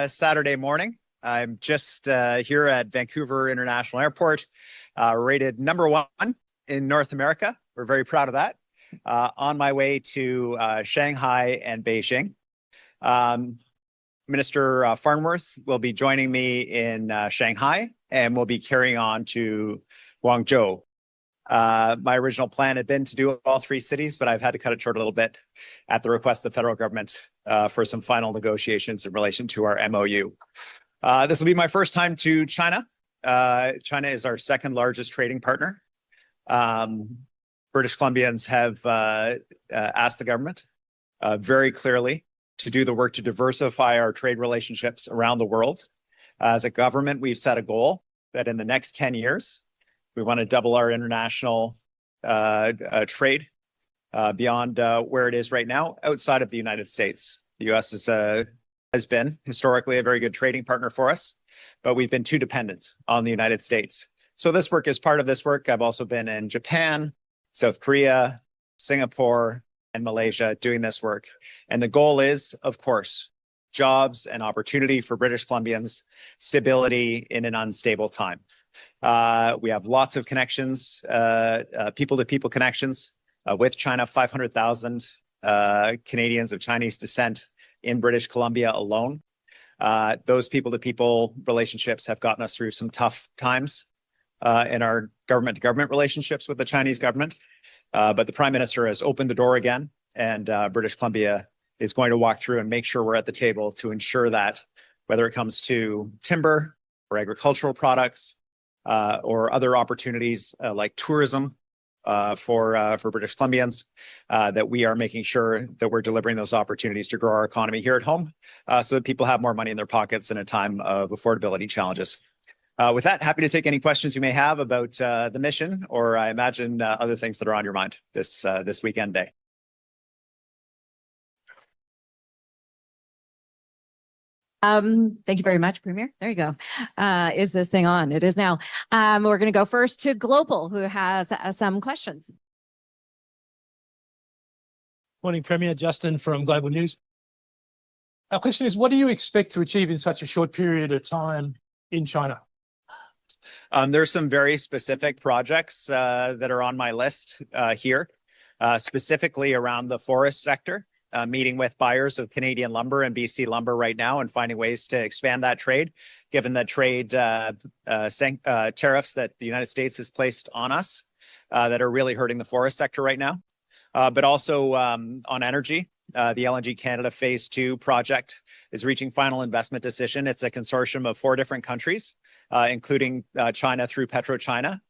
Saturday morning. I'm just here at Vancouver International Airport, rated #1 in North America. We're very proud of that. On my way to Shanghai and Beijing. Minister Farnworth will be joining me in Shanghai, and we'll be carrying on to Guangzhou. My original plan had been to do all three cities, but I've had to cut it short a little bit at the request of the federal government for some final negotiations in relation to our MOU. This will be my first time to China. China is our second largest trading partner. British Columbians have asked the government very clearly to do the work to diversify our trade relationships around the world. As a government, we've set a goal that in the next 10 years, we want to double our international trade beyond where it is right now outside of the United States. The U.S. has been historically a very good trading partner for us, but we've been too dependent on the United States. So this work is part of this work. I've also been in Japan, South Korea, Singapore, and Malaysia doing this work. And the goal is, of course, jobs and opportunity for British Columbians, stability in an unstable time. We have lots of connections, people-to-people connections with China, 500,000 Canadians of Chinese descent in British Columbia alone. Those people-to-people relationships have gotten us through some tough times in our government-to-government relationships with the Chinese government. But the Prime Minister has opened the door again, and British Columbia is going to walk through and make sure we're at the table to ensure that whether it comes to timber or agricultural products or other opportunities like tourism for British Columbians, that we are making sure that we're delivering those opportunities to grow our economy here at home so that people have more money in their pockets in a time of affordability challenges. With that, happy to take any questions you may have about the mission, or I imagine other things that are on your mind this weekend day. Thank you very much, Premier. There you go. Is this thing on? It is now. We're going to go first to Global, who has some questions. Morning, Premier. Justin from Global News. Our question is, what do you expect to achieve in such a short period of time in China? There's some very specific projects that are on my list here, specifically around the forest sector. Meeting with buyers of Canadian lumber and BC lumber right now and finding ways to expand that trade, given the trade tariffs that the United States has placed on us that are really hurting the forest sector right now. But also on energy, the LNG Canada Phase 2 project is reaching final investment decision. It's a consortium of 4 different countries, including China through PetroChina.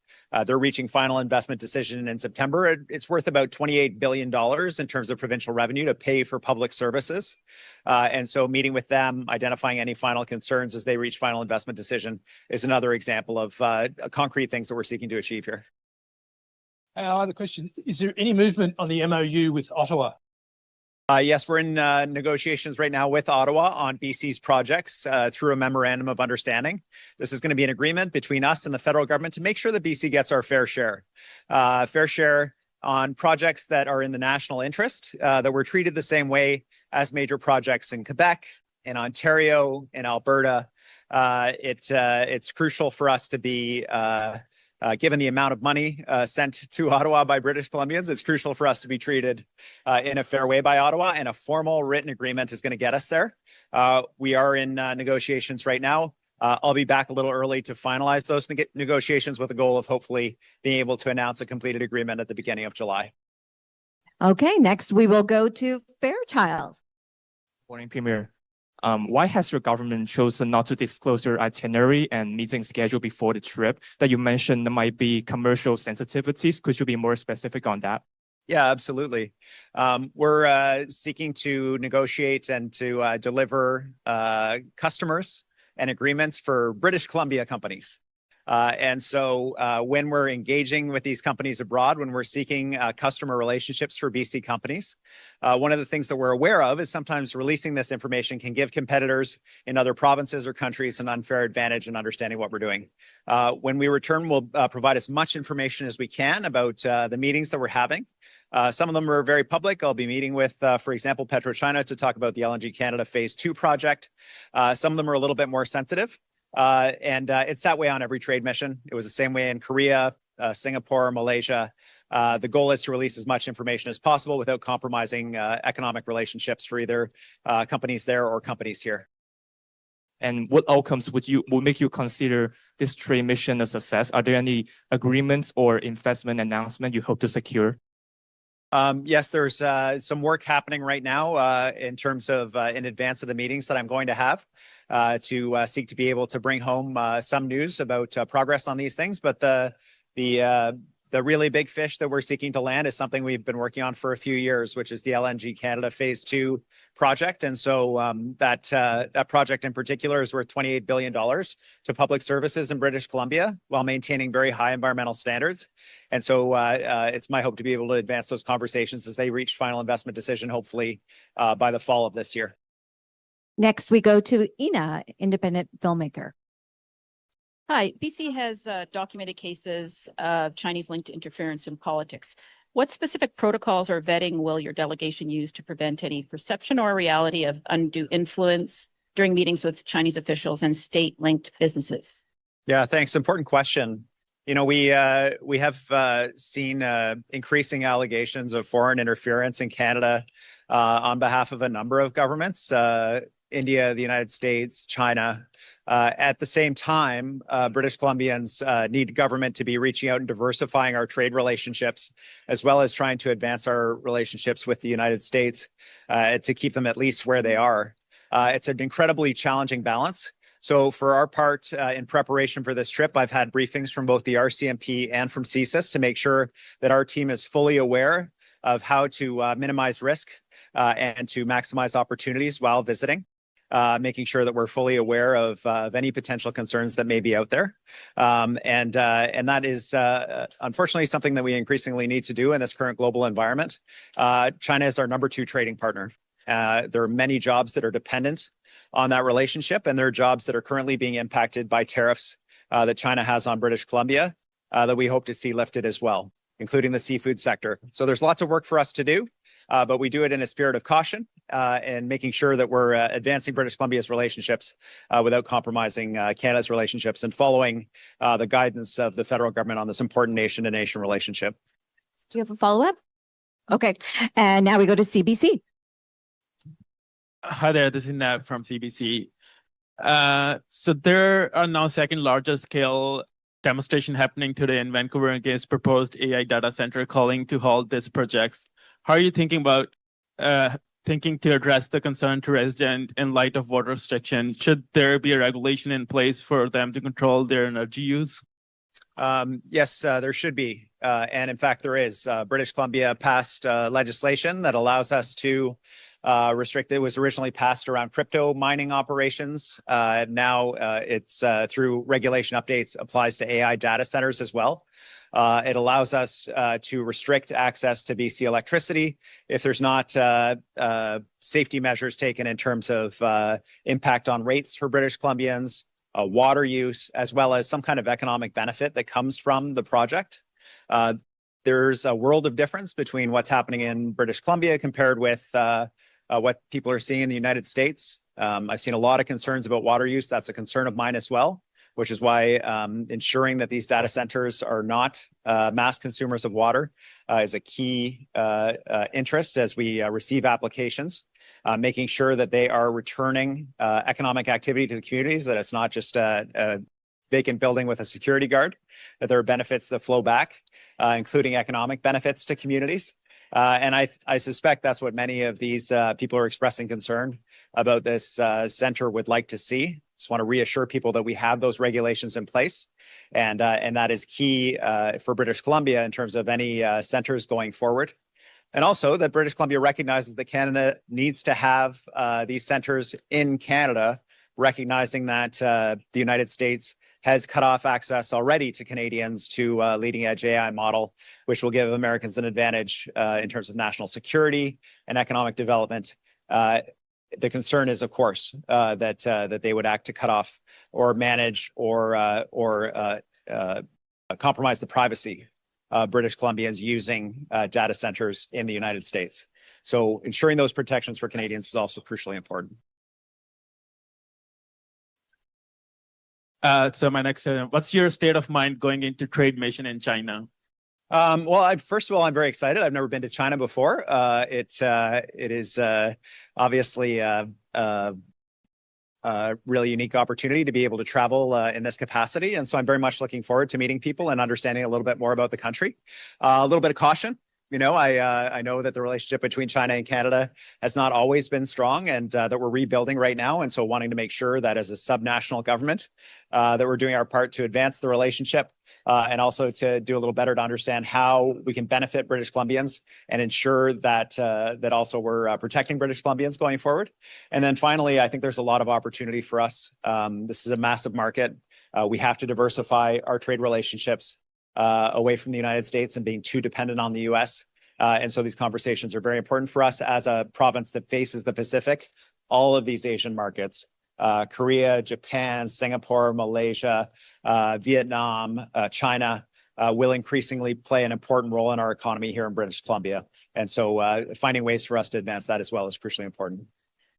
They're reaching final investment decision in September. It's worth about $28 billion in terms of provincial revenue to pay for public services. And so meeting with them, identifying any final concerns as they reach final investment decision is another example of concrete things that we're seeking to achieve here. Our other question, is there any movement on the MOU with Ottawa? Yes, we're in negotiations right now with Ottawa on BC's projects through a memorandum of understanding. This is going to be an agreement between us and the federal government to make sure that BC gets our fair share on projects that are in the national interest, that we're treated the same way as major projects in Quebec, in Ontario, in Alberta. It's crucial for us to be given the amount of money sent to Ottawa by British Columbians, it's crucial for us to be treated in a fair way by Ottawa, and a formal written agreement is going to get us there. We are in negotiations right now. I'll be back a little early to finalize those negotiations with the goal of hopefully being able to announce a completed agreement at the beginning of July. Okay, next we will go to Fairchild. Morning, Premier. Why has your government chosen not to disclose your itinerary and meeting schedule before the trip that you mentioned there might be commercial sensitivities? Could you be more specific on that? Yeah, absolutely. We're seeking to negotiate and to deliver customers and agreements for British Columbia companies. And so when we're engaging with these companies abroad, when we're seeking customer relationships for BC companies, one of the things that we're aware of is sometimes releasing this information can give competitors in other provinces or countries an unfair advantage in understanding what we're doing. When we return, we'll provide as much information as we can about the meetings that we're having. Some of them are very public. I'll be meeting with, for example, PetroChina to talk about the LNG Canada Phase 2 project. Some of them are a little bit more sensitive. And it's that way on every trade mission. It was the same way in Korea, Singapore, Malaysia. The goal is to release as much information as possible without compromising economic relationships for either companies there or companies here. And what outcomes would make you consider this trade mission a success? Are there any agreements or investment announcement you hope to secure? Yes, there's some work happening right now in terms of in advance of the meetings that I'm going to have to seek to be able to bring home some news about progress on these things. But the really big fish that we're seeking to land is something we've been working on for a few years, which is the LNG Canada Phase 2 project. And so that project in particular is worth $28 billion to public services in British Columbia while maintaining very high environmental standards. And so it's my hope to be able to advance those conversations as they reach final investment decision, hopefully by the fall of this year. Next, we go to Ina, independent filmmaker. Hi, BC has documented cases of Chinese-linked interference in politics. What specific protocols or vetting will your delegation use to prevent any perception or reality of undue influence during meetings with Chinese officials and state-linked businesses? Yeah, thanks. Important question. You know, we have seen increasing allegations of foreign interference in Canada on behalf of a number of governments, India, the United States, China. At the same time, British Columbians need government to be reaching out and diversifying our trade relationships, as well as trying to advance our relationships with the United States to keep them at least where they are. It's an incredibly challenging balance. So for our part, in preparation for this trip, I've had briefings from both the RCMP and from CSIS to make sure that our team is fully aware of how to minimize risk and to maximize opportunities while visiting. Making sure that we're fully aware of any potential concerns that may be out there. And that is unfortunately something that we increasingly need to do in this current global environment. China is our number 2 trading partner. There are many jobs that are dependent on that relationship, and there are jobs that are currently being impacted by tariffs that China has on British Columbia that we hope to see lifted as well, including the seafood sector. So there's lots of work for us to do, but we do it in a spirit of caution and making sure that we're advancing British Columbia's relationships without compromising Canada's relationships and following the guidance of the federal government on this important nation-to-nation relationship. Do you have a follow-up? Okay. And now we go to CBC. Hi there, this is Nav from CBC. So there are now second largest scale demonstration happening today in Vancouver against proposed AI data center, calling to halt these projects. How are you thinking about to address the concern to residents in light of water restriction? Should there be a regulation in place for them to control their energy use? Yes, there should be. And in fact, there is. British Columbia passed legislation that allows us to restrict. It was originally passed around crypto mining operations. Now it's through regulation updates applies to AI data centers as well. It allows us to restrict access to BC electricity if there's not safety measures taken in terms of impact on rates for British Columbians, water use, as well as some kind of economic benefit that comes from the project. There's a world of difference between what's happening in British Columbia compared with what people are seeing in the United States. I've seen a lot of concerns about water use. That's a concern of mine as well, which is why ensuring that these data centers are not mass consumers of water is a key interest as we receive applications. Making sure that they are returning economic activity to the communities, that it's not just a vacant building with a security guard, that there are benefits that flow back, including economic benefits to communities. And I suspect that's what many of these people are expressing concern about this center would like to see. Just want to reassure people that we have those regulations in place, and that is key for British Columbia in terms of any centers going forward. And also that British Columbia recognizes that Canada needs to have these centers in Canada, recognizing that the United States has cut off access already to Canadians to leading edge AI model, which will give Americans an advantage in terms of national security and economic development. The concern is, of course, that they would act to cut off or manage or compromise the privacy of British Columbians using data centers in the United States. So ensuring those protections for Canadians is also crucially important. So my next question, what's your state of mind going into trade mission in China? Well, first of all, I'm very excited. I've never been to China before. It is obviously a really unique opportunity to be able to travel in this capacity. And so I'm very much looking forward to meeting people and understanding a little bit more about the country. A little bit of caution. You know, I know that the relationship between China and Canada has not always been strong, and that we're rebuilding right now. And so wanting to make sure that as a subnational government, that we're doing our part to advance the relationship and also to do a little better to understand how we can benefit British Columbians and ensure that that also we're protecting British Columbians going forward. And then finally, I think there's a lot of opportunity for us. This is a massive market. We have to diversify our trade relationships away from the United States and being too dependent on the US. And so these conversations are very important for us as a province that faces the Pacific. All of these Asian markets, Korea, Japan, Singapore, Malaysia, Vietnam, China, will increasingly play an important role in our economy here in British Columbia. And so finding ways for us to advance that as well is crucially important.